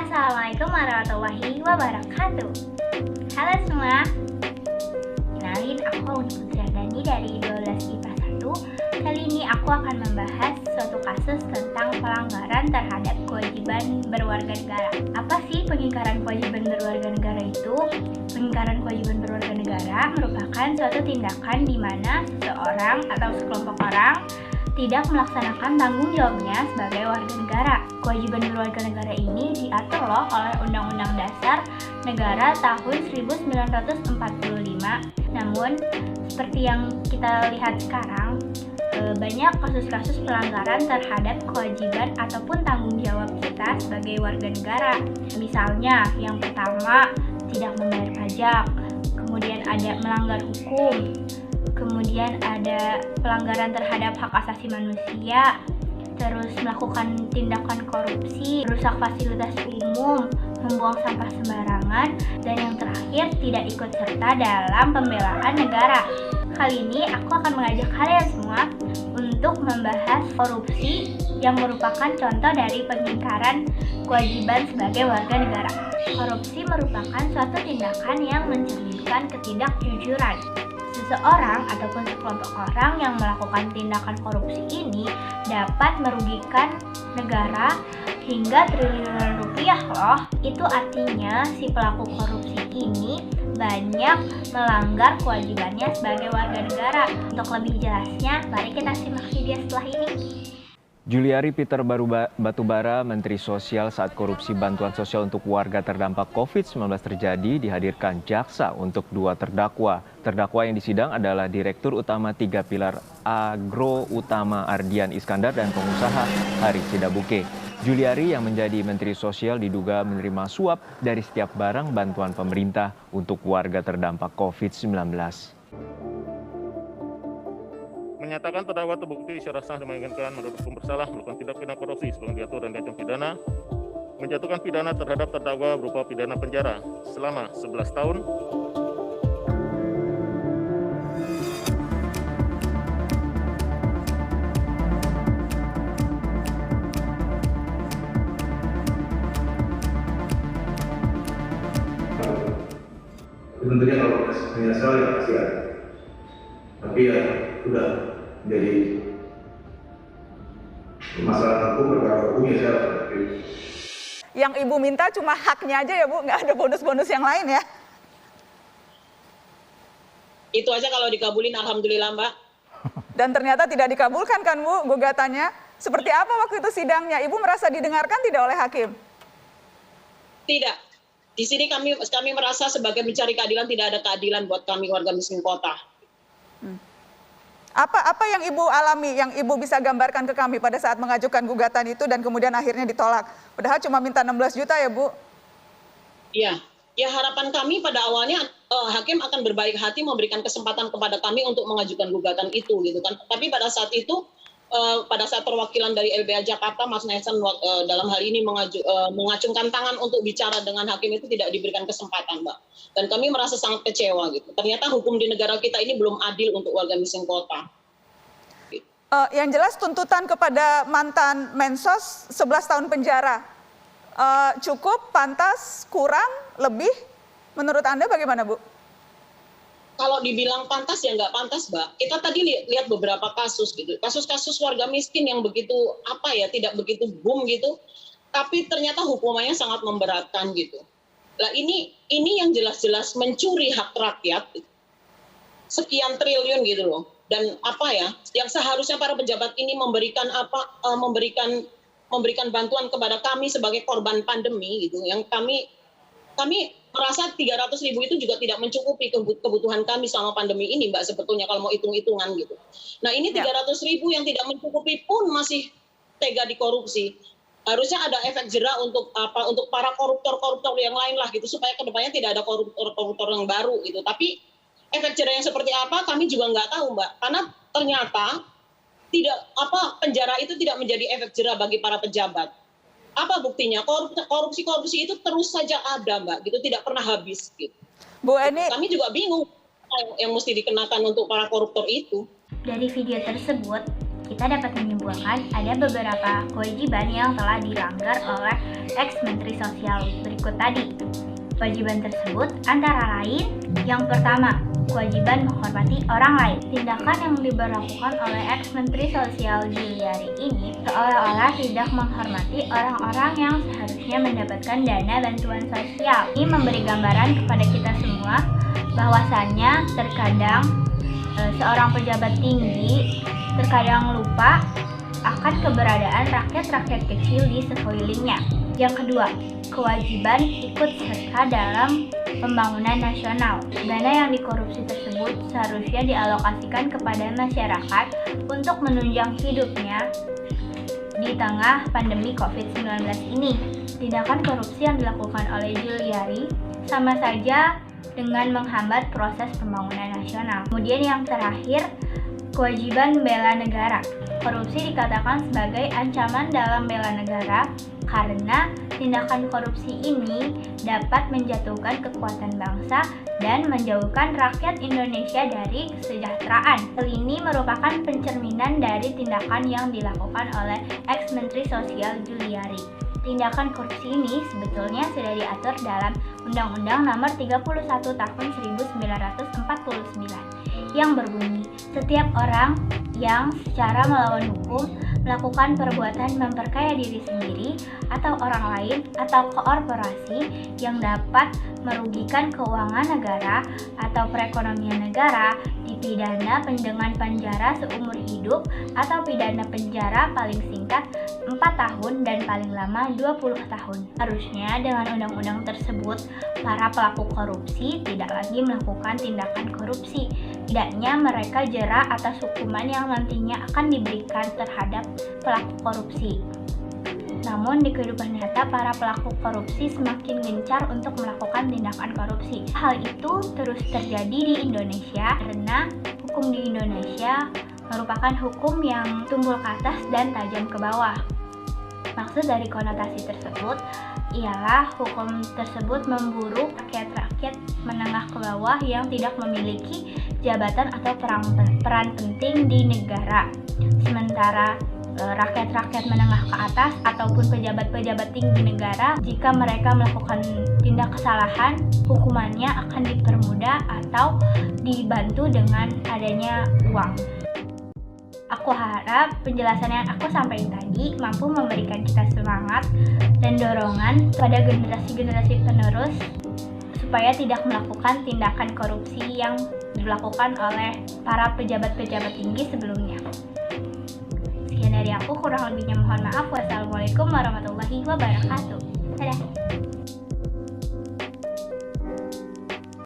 Assalamualaikum warahmatullahi wabarakatuh. Halo semua, kenalin aku Putri Dani dari 12 IPA 1. Kali ini aku akan membahas suatu kasus tentang pelanggaran terhadap kewajiban berwarga negara. Apa sih pengingkaran kewajiban berwarga negara itu? Pengingkaran kewajiban berwarga negara merupakan suatu tindakan di mana seseorang atau sekelompok orang tidak melaksanakan tanggung jawabnya sebagai warga negara. Kewajiban berwarga negara ini diatur loh oleh Undang-Undang Dasar Negara tahun 1945. Namun, seperti yang kita lihat sekarang, banyak kasus-kasus pelanggaran terhadap kewajiban ataupun tanggung jawab kita sebagai warga negara. Misalnya, yang pertama, tidak membayar pajak, kemudian ada melanggar hukum, kemudian ada pelanggaran terhadap hak asasi manusia, terus melakukan tindakan korupsi, rusak fasilitas umum, membuang sampah sembarangan, dan yang terakhir tidak ikut serta dalam pembelaan negara. Kali ini aku akan mengajak kalian semua untuk membahas korupsi yang merupakan contoh dari pengingkaran kewajiban sebagai warga negara. Korupsi merupakan suatu tindakan yang mencerminkan ketidakjujuran. Seseorang ataupun sekelompok orang yang melakukan tindakan korupsi ini dapat merugikan negara hingga triliunan rupiah loh. Itu artinya si pelaku korupsi ini banyak melanggar kewajibannya sebagai warga negara. Untuk lebih jelasnya, mari kita simak video setelah ini. Juliari Peter Batubara, Menteri Sosial saat korupsi bantuan sosial untuk warga terdampak COVID-19 terjadi, dihadirkan jaksa untuk dua terdakwa. Terdakwa yang disidang adalah Direktur Utama 3 Pilar Agro Utama Ardian Iskandar dan pengusaha Haris Sidabuke. Juliari yang menjadi Menteri Sosial diduga menerima suap dari setiap barang bantuan pemerintah untuk warga terdampak COVID-19. Menyatakan terdakwa terbukti secara sah dan menginginkan menurut hukum bersalah melakukan tindak pidana korupsi sebagaimana diatur dan diancam pidana, menjatuhkan pidana terhadap terdakwa berupa pidana penjara selama 11 tahun. Tentunya kalau menyesal ya pasti ada, tapi ya sudah jadi masalah hukum, perkara hukum ya saya. Yang Ibu minta cuma haknya aja ya Bu, nggak ada bonus-bonus yang lain ya? Itu aja kalau dikabulin, alhamdulillah Mbak. Dan ternyata tidak dikabulkan kan Bu gugatannya? Seperti apa waktu itu sidangnya? Ibu merasa didengarkan tidak oleh hakim? Tidak. Di sini kami merasa sebagai mencari keadilan tidak ada keadilan buat kami warga miskin kota. Apa yang Ibu alami, yang Ibu bisa gambarkan ke kami pada saat mengajukan gugatan itu dan kemudian akhirnya ditolak? Padahal cuma minta 16 juta ya Bu? Iya, ya harapan kami pada awalnya hakim akan berbaik hati memberikan kesempatan kepada kami untuk mengajukan gugatan itu gitu kan. Tapi pada saat itu, pada saat perwakilan dari LBH Jakarta, Mas Nelson dalam hal ini mengacungkan tangan untuk bicara dengan hakim itu tidak diberikan kesempatan, Mbak. Dan kami merasa sangat kecewa gitu. Ternyata hukum di negara kita ini belum adil untuk warga miskin kota. Gitu. Yang jelas tuntutan kepada mantan Mensos 11 tahun penjara. Cukup, pantas, kurang, lebih? Menurut Anda bagaimana, Bu? Kalau dibilang pantas ya nggak pantas, Mbak. Kita tadi lihat beberapa kasus gitu. Kasus-kasus warga miskin yang begitu tidak begitu boom gitu. Tapi ternyata hukumannya sangat memberatkan gitu. Nah ini yang jelas-jelas mencuri hak rakyat sekian triliun gitu loh. Dan yang seharusnya para pejabat ini memberikan bantuan kepada kami sebagai korban pandemi gitu. Yang kami merasa 300.000 itu juga tidak mencukupi kebutuhan kami selama pandemi ini, Mbak, sebetulnya kalau mau hitung-hitungan gitu. Nah ini 300.000 yang tidak mencukupi pun masih tega dikorupsi. Harusnya ada efek jera untuk para koruptor yang lain lah gitu, supaya kedepannya tidak ada koruptor yang baru gitu. Tapi efek jera yang seperti apa kami juga nggak tahu, Mbak, karena ternyata penjara itu tidak menjadi efek jera bagi para pejabat. Apa buktinya? Korupsi itu terus saja ada, Mbak, gitu, tidak pernah habis gitu. Bu Eni, kami juga bingung yang mesti dikenakan untuk para koruptor itu. Dari video tersebut, kita dapat menyimpulkan ada beberapa kewajiban yang telah dilanggar oleh ex-Menteri Sosial berikut tadi. Kewajiban tersebut antara lain, yang pertama, kewajiban menghormati orang lain. Tindakan yang diberlakukan oleh ex-Menteri Sosial Juliari ini seolah-olah tidak menghormati orang-orang yang seharusnya mendapatkan dana bantuan sosial. Ini memberi gambaran kepada kita semua bahwasannya terkadang seorang pejabat tinggi terkadang lupa akan keberadaan rakyat-rakyat kecil di sekelilingnya. Yang kedua, kewajiban ikut serta dalam pembangunan nasional. Dana yang dikorupsi tersebut seharusnya dialokasikan kepada masyarakat untuk menunjang hidupnya di tengah pandemi COVID-19 ini. Tindakan korupsi yang dilakukan oleh Juliari sama saja dengan menghambat proses pembangunan nasional. Kemudian yang terakhir, kewajiban bela negara. Korupsi dikatakan sebagai ancaman dalam bela negara karena tindakan korupsi ini dapat menjatuhkan kekuatan bangsa dan menjauhkan rakyat Indonesia dari kesejahteraan. Hal ini merupakan pencerminan dari tindakan yang dilakukan oleh ex-Menteri Sosial Juliari. Tindakan korupsi ini sebetulnya sudah diatur dalam Undang-Undang Nomor 31 Tahun 1949 yang berbunyi, setiap orang yang secara melawan hukum melakukan perbuatan memperkaya diri sendiri atau orang lain atau korporasi yang dapat merugikan keuangan negara atau perekonomian negara dipidana dengan penjara seumur hidup atau pidana penjara paling singkat 4 tahun dan paling lama 20 tahun. Harusnya dengan undang-undang tersebut, para pelaku korupsi tidak lagi melakukan tindakan korupsi. Tidaknya mereka jera atas hukuman yang nantinya akan diberikan terhadap pelaku korupsi. Namun di kehidupan nyata, para pelaku korupsi semakin gencar untuk melakukan tindakan korupsi. Hal itu terus terjadi di Indonesia karena hukum di Indonesia merupakan hukum yang tumpul ke atas dan tajam ke bawah. Maksud dari konotasi tersebut ialah hukum tersebut memburu rakyat-rakyat menengah ke bawah yang tidak memiliki jabatan atau peran penting di negara. Sementara rakyat-rakyat menengah ke atas ataupun pejabat-pejabat tinggi negara, jika mereka melakukan tindak kesalahan, hukumannya akan dipermudah atau dibantu dengan adanya uang. Aku harap penjelasan yang aku sampaikan tadi mampu memberikan kita semangat dan dorongan pada generasi-generasi penerus supaya tidak melakukan tindakan korupsi yang dilakukan oleh para pejabat-pejabat tinggi sebelumnya. Sekian dari aku, kurang lebihnya mohon maaf. Wassalamualaikum warahmatullahi wabarakatuh. Dadah.